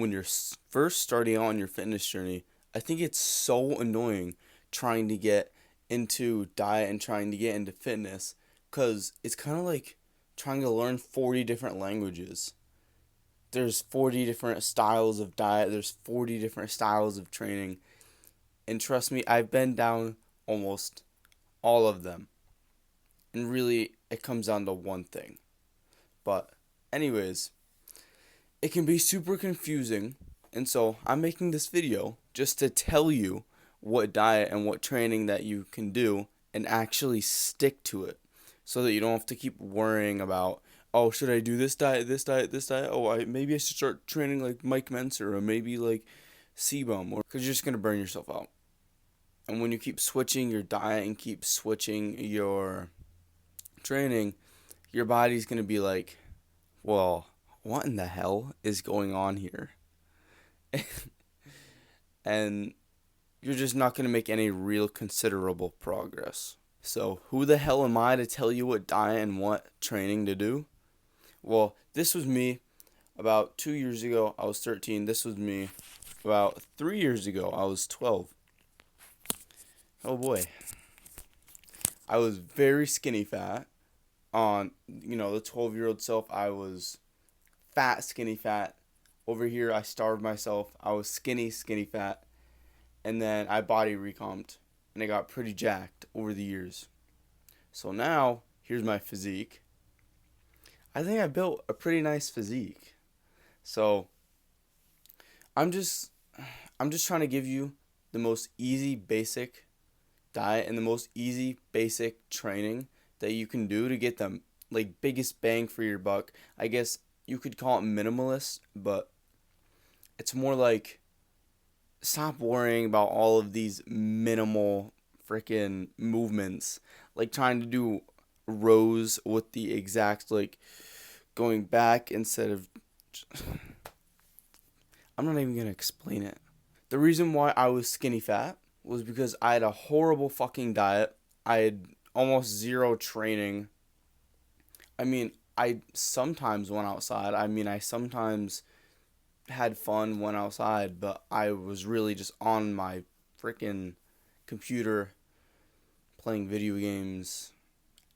When you're first starting on your fitness journey, I think it's so annoying trying to get into diet and trying to get into fitness because it's kind of like trying to learn 40 different languages. There's 40 different styles of diet, there's 40 different styles of training, and trust me, I've been down almost all of them. And really, it comes down to one thing. But, anyways, it can be super confusing, and so I'm making this video just to tell you what diet and what training that you can do and actually stick to it so that you don't have to keep worrying about, oh, should I do this diet, this diet, this diet? Oh, maybe I should start training like Mike Menser or maybe like Sebum, or because you're just going to burn yourself out. And when you keep switching your diet and keep switching your training, your body's going to be like, well, what in the hell is going on here? And you're just not going to make any real considerable progress. So, who the hell am I to tell you what diet and what training to do? Well, this was me about 2 years ago. I was 13. This was me about 3 years ago. I was 12. Oh boy. I was very skinny fat. On, the 12-year-old self, I was fat, skinny fat. Over here, I starved myself. I was skinny, skinny fat. And then I body recomped. And I got pretty jacked over the years. So now, here's my physique. I think I built a pretty nice physique. So, I'm just trying to give you the most easy, basic diet and the most easy, basic training that you can do to get the biggest bang for your buck. I guess you could call it minimalist, but it's more like stop worrying about all of these minimal freaking movements, like trying to do rows with the exact going back instead of I'm not even going to explain it. The reason why I was skinny fat was because I had a horrible fucking diet. I had almost zero training. I mean, I sometimes went outside. I sometimes had fun, went outside, but I was really just on my freaking computer playing video games.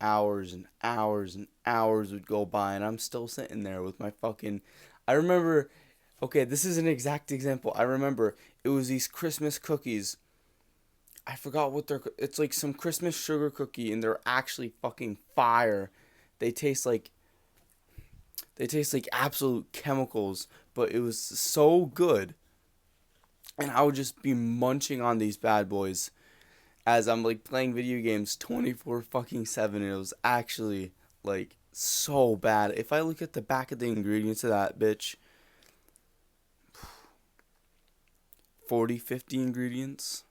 Hours and hours and hours would go by, and I'm still sitting there with my fucking. I remember, okay, this is an exact example. I remember it was these Christmas cookies. I forgot what they're. It's like some Christmas sugar cookie, and they're actually fucking fire. They taste like. They taste like absolute chemicals, but it was so good. And I would just be munching on these bad boys as I'm playing video games 24 fucking 7. It was actually so bad. If I look at the back of the ingredients of that bitch, 40, 50 ingredients.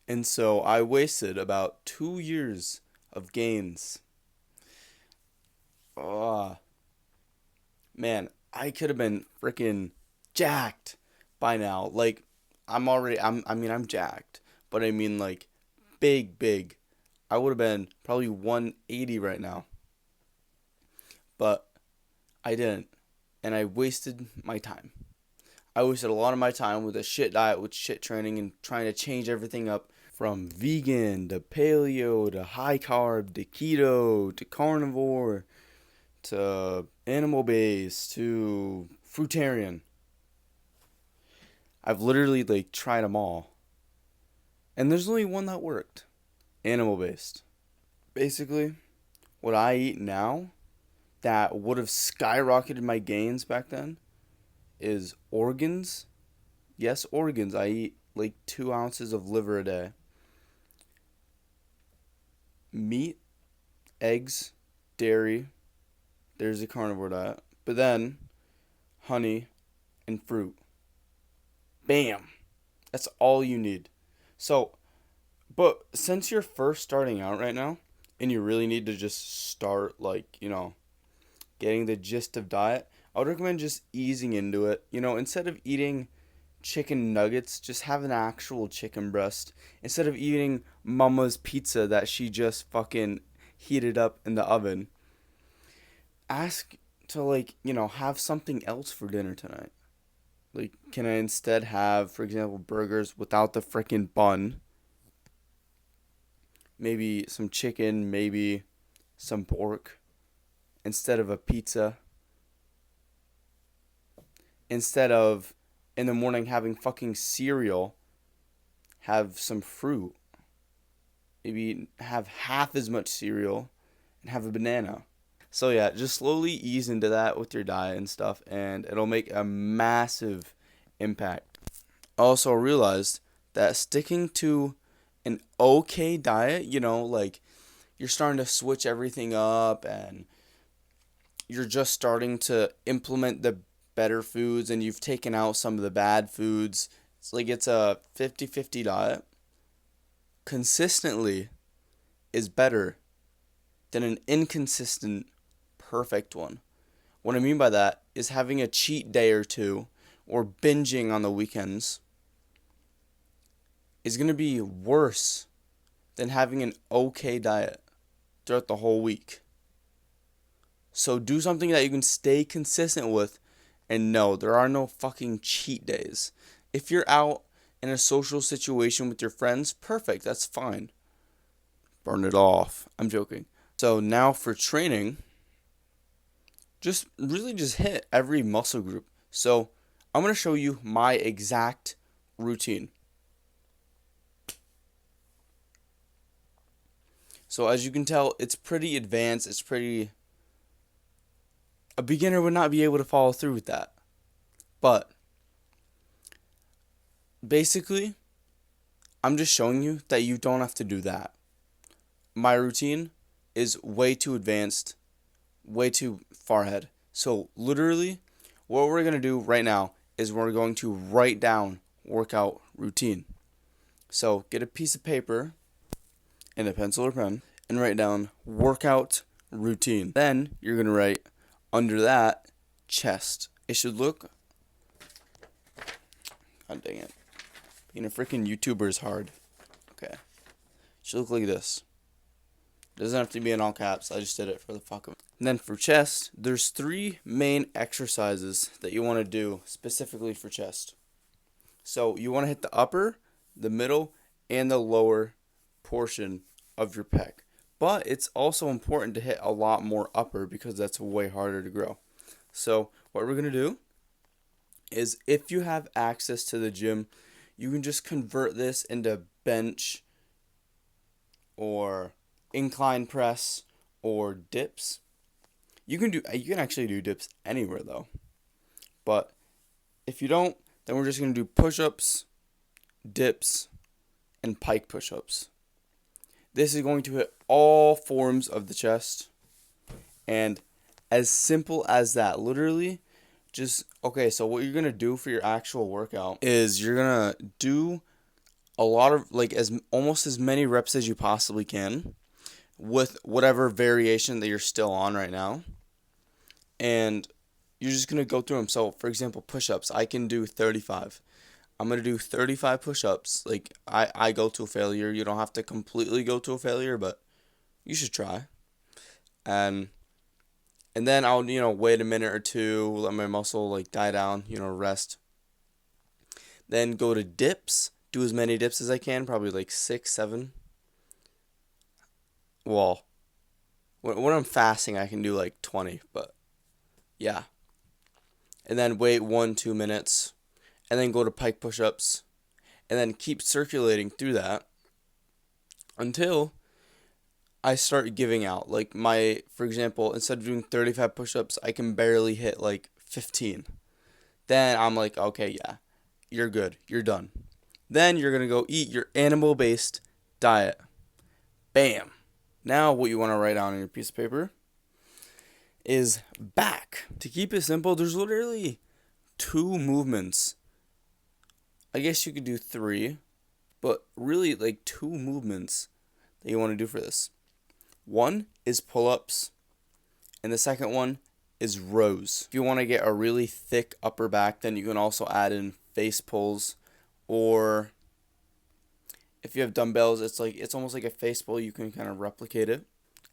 And so I wasted about 2 years of gains. Oh, man, I could have been freaking jacked by now. I'm jacked, but I mean big, big. I would have been probably 180 right now. But I didn't. And I wasted my time. I wasted a lot of my time with a shit diet, with shit training, and trying to change everything up from vegan to paleo to high carb to keto to carnivore to animal based to fruitarian. I've literally tried them all. And there's only one that worked. Animal based. Basically, what I eat now that would have skyrocketed my gains back then is organs. Yes, organs. I eat 2 ounces of liver a day. Meat, eggs, dairy. There's a carnivore diet. But then, honey and fruit. Bam! That's all you need. So, but since you're first starting out right now, and you really need to just start, getting the gist of diet, I would recommend just easing into it. Instead of eating chicken nuggets, just have an actual chicken breast. Instead of eating mama's pizza that she just fucking heated up in the oven, ask to have something else for dinner tonight. Like, can I instead have, for example, burgers without the freaking bun? Maybe some chicken, maybe some pork instead of a pizza. Instead of in the morning having fucking cereal, have some fruit. Maybe have half as much cereal and have a banana. So yeah, just slowly ease into that with your diet and stuff, and it'll make a massive impact. I also realized that sticking to an okay diet, like you're starting to switch everything up and you're just starting to implement the better foods and you've taken out some of the bad foods. It's like it's a 50-50 diet. Consistently is better than an inconsistent perfect one. What I mean by that is having a cheat day or two or binging on the weekends is going to be worse than having an okay diet throughout the whole week. So do something that you can stay consistent with, and no, there are no fucking cheat days. If you're out in a social situation with your friends, perfect, that's fine. Burn it off. I'm joking. So now for training, just hit every muscle group. So I'm going to show you my exact routine. So as you can tell, it's pretty advanced. A beginner would not be able to follow through with that. But basically, I'm just showing you that you don't have to do that. My routine is way too advanced, way too far ahead. So literally, what we're going to do right now is we're going to write down workout routine. So get a piece of paper and a pencil or pen and write down workout routine. Then you're going to write under that chest. It should look, god dang it, being a freaking YouTuber is hard. Okay, it should look like this. It doesn't have to be in all caps. I just did it for the fuck of it. And then for chest, there's 3 main exercises that you want to do specifically for chest. So you want to hit the upper, the middle, and the lower portion of your pec. But it's also important to hit a lot more upper because that's way harder to grow. So what we're going to do is, if you have access to the gym, you can just convert this into bench or incline press or dips. You can actually do dips anywhere though. But if you don't, then we're just going to do push-ups, dips, and pike push-ups. This is going to hit all forms of the chest. And as simple as that, literally okay, so what you're going to do for your actual workout is you're going to do a lot of, like, almost as many reps as you possibly can with whatever variation that you're still on right now. And you're just going to go through them. So, for example, push-ups, I can do 35. I'm going to do 35 push-ups. Like, I go to a failure. You don't have to completely go to a failure, but you should try. And then I'll, wait a minute or two, let my muscle, like, die down, rest. Then go to dips. Do as many dips as I can, probably like 6, 7. Well, when I'm fasting, I can do like 20, but yeah. And then wait 1-2 minutes, and then go to pike push-ups, and then keep circulating through that until I start giving out. Like, for example, instead of doing 35 push-ups, I can barely hit like 15. Then I'm like, okay, yeah, you're good, you're done. Then you're gonna go eat your animal-based diet. Bam. Now what you want to write down on your piece of paper is back. To keep it simple, there's literally 2 movements. I guess you could do 3, but really like 2 movements that you want to do for this. One is pull-ups, and the second one is rows. If you want to get a really thick upper back, then you can also add in face pulls, or if you have dumbbells, it's almost like a face pull. You can kind of replicate it.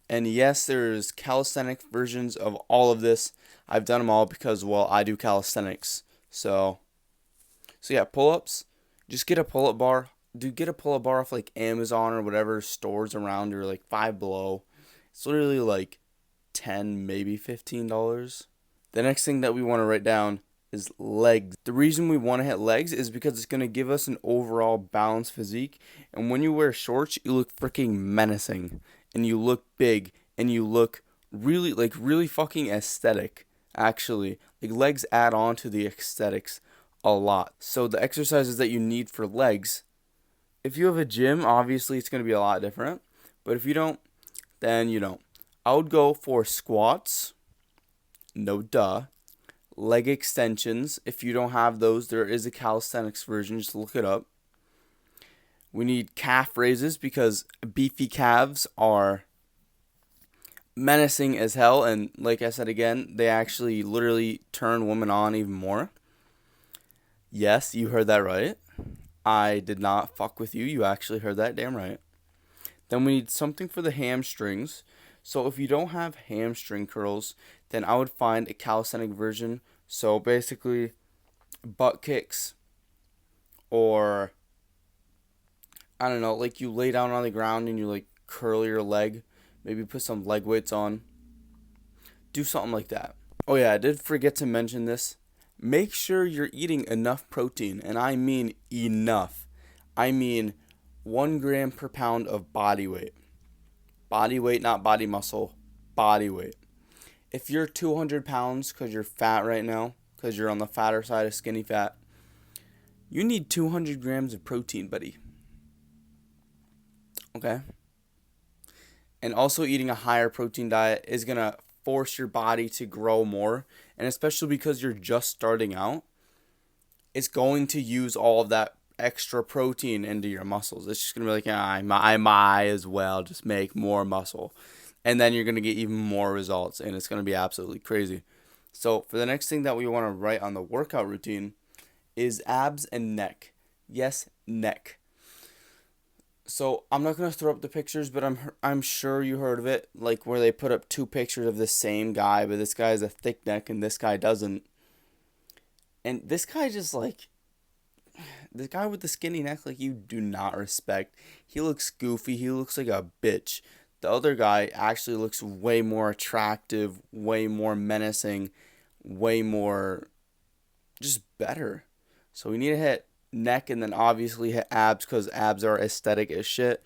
And yes, there's calisthenic versions of all of this. I've done them all because, well, I do calisthenics. So So yeah, pull-ups. Just get a pull-up bar. Get a pull-up bar off like Amazon or whatever stores around, or like Five Below. It's literally like 10, maybe $15. The next thing that we want to write down is legs. The reason we want to hit legs is because it's going to give us an overall balanced physique. And when you wear shorts, you look freaking menacing. And you look big. And you look really fucking aesthetic, actually. Like, legs add on to the aesthetics a lot. So the exercises that you need for legs, if you have a gym, obviously it's going to be a lot different. But if you don't, then you don't. I would go for squats. No duh. Leg extensions. If you don't have those, there is a calisthenics version. Just look it up. We need calf raises because beefy calves are menacing as hell. And like I said again, they actually literally turn women on even more. Yes, you heard that right. I did not fuck with you. You actually heard that damn right. Then we need something for the hamstrings. So if you don't have hamstring curls, then I would find a calisthenic version. So basically, butt kicks, or I don't know, like you lay down on the ground and you like curl your leg. Maybe put some leg weights on. Do something like that. Oh yeah, I did forget to mention this. Make sure you're eating enough protein, and I mean enough. I mean 1 gram per pound of body weight. Body weight, not body muscle. Body weight. If you're 200 pounds because you're fat right now, because you're on the fatter side of skinny fat, you need 200 grams of protein, buddy. Okay? And also eating a higher protein diet is going to force your body to grow more. And especially because you're just starting out, it's going to use all of that extra protein into your muscles. It's just going to be like, I might as well just make more muscle. And then you're going to get even more results, and it's going to be absolutely crazy. So for the next thing that we want to write on the workout routine is abs and neck. Yes, neck. So I'm not going to throw up the pictures, but I'm sure you heard of it, like where they put up 2 pictures of the same guy, but this guy has a thick neck and this guy doesn't. And this guy just like, this guy with the skinny neck, like, you do not respect. He looks goofy. He looks like a bitch. The other guy actually looks way more attractive, way more menacing, way more just better. So we need to hit neck and then obviously hit abs because abs are aesthetic as shit.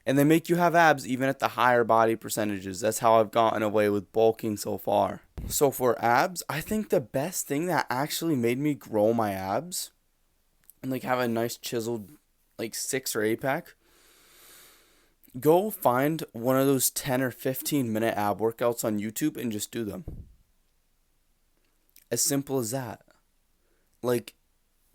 And they make you have abs even at the higher body percentages. That's how I've gotten away with bulking so far. So for abs, I think the best thing that actually made me grow my abs and like have a nice chiseled like 6 or 8 pack, go find one of those 10 or 15 minute ab workouts on YouTube and just do them. As simple as that. Like,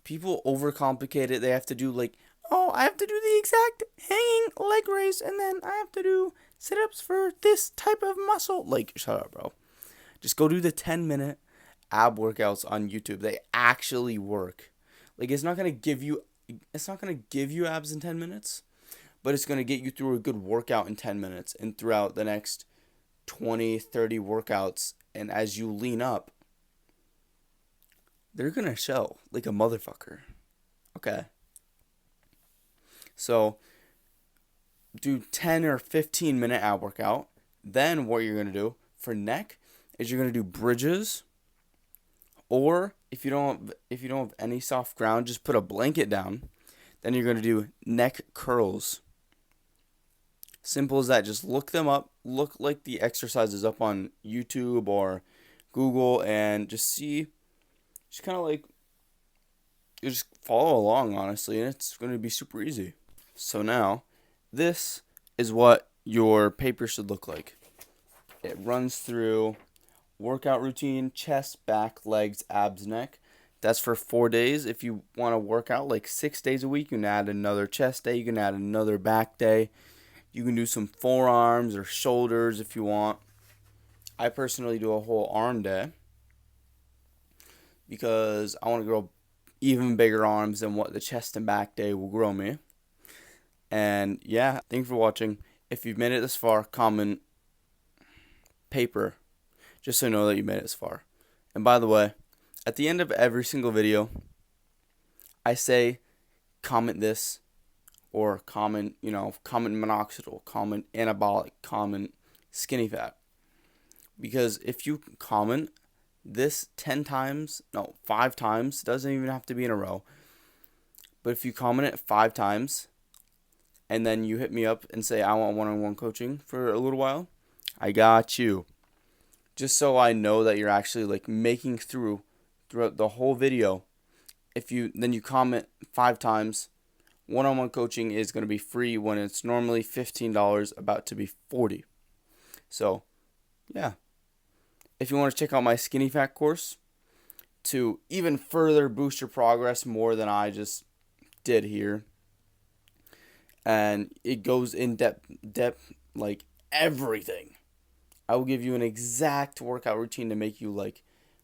people overcomplicate it. They have to do like, oh, I have to do the exact hanging leg raise and then I have to do sit-ups for this type of muscle. Like, shut up, bro. Just go do the 10-minute ab workouts on YouTube. They actually work. Like, it's not going to give you abs in 10 minutes. But it's going to get you through a good workout in 10 minutes and throughout the next 20, 30 workouts. And as you lean up, they're going to show like a motherfucker. Okay. So do 10 or 15 minute ab workout. Then what you're going to do for neck is you're going to do bridges. Or if you don't have any soft ground, just put a blanket down. Then you're going to do neck curls. Simple as that. Just look them up. Look like the exercises up on YouTube or Google and just see. Just kind of like, you just follow along, honestly, and it's going to be super easy. So now, this is what your paper should look like. It runs through workout routine, chest, back, legs, abs, neck. That's for 4 days. If you want to work out like 6 days a week, you can add another chest day. You can add another back day. You can do some forearms or shoulders if you want. I personally do a whole arm day because I want to grow even bigger arms than what the chest and back day will grow me. And yeah, thanks for watching. If you've made it this far, comment paper, just so you know that you made it this far. And by the way, at the end of every single video, I say comment this, or comment, comment minoxidil, comment anabolic, comment Skinnyfat. Because if you comment this 10 times, no, 5 times, doesn't even have to be in a row, but if you comment it 5 times, and then you hit me up and say, I want one-on-one coaching for a little while, I got you. Just so I know that you're actually like making throughout the whole video. If you comment 5 times, one-on-one coaching is going to be free when it's normally $15, about to be $40. So, yeah. If you want to check out my Skinnyfat course to even further boost your progress more than I just did here, and it goes in depth like everything. I will give you an exact workout routine to make you like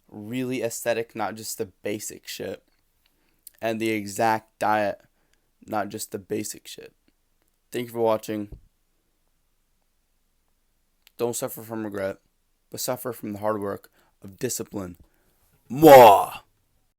really aesthetic, not just the basic shit. And the exact diet, not just the basic shit. Thank you for watching. Don't suffer from regret, but suffer from the hard work of discipline. Mwah!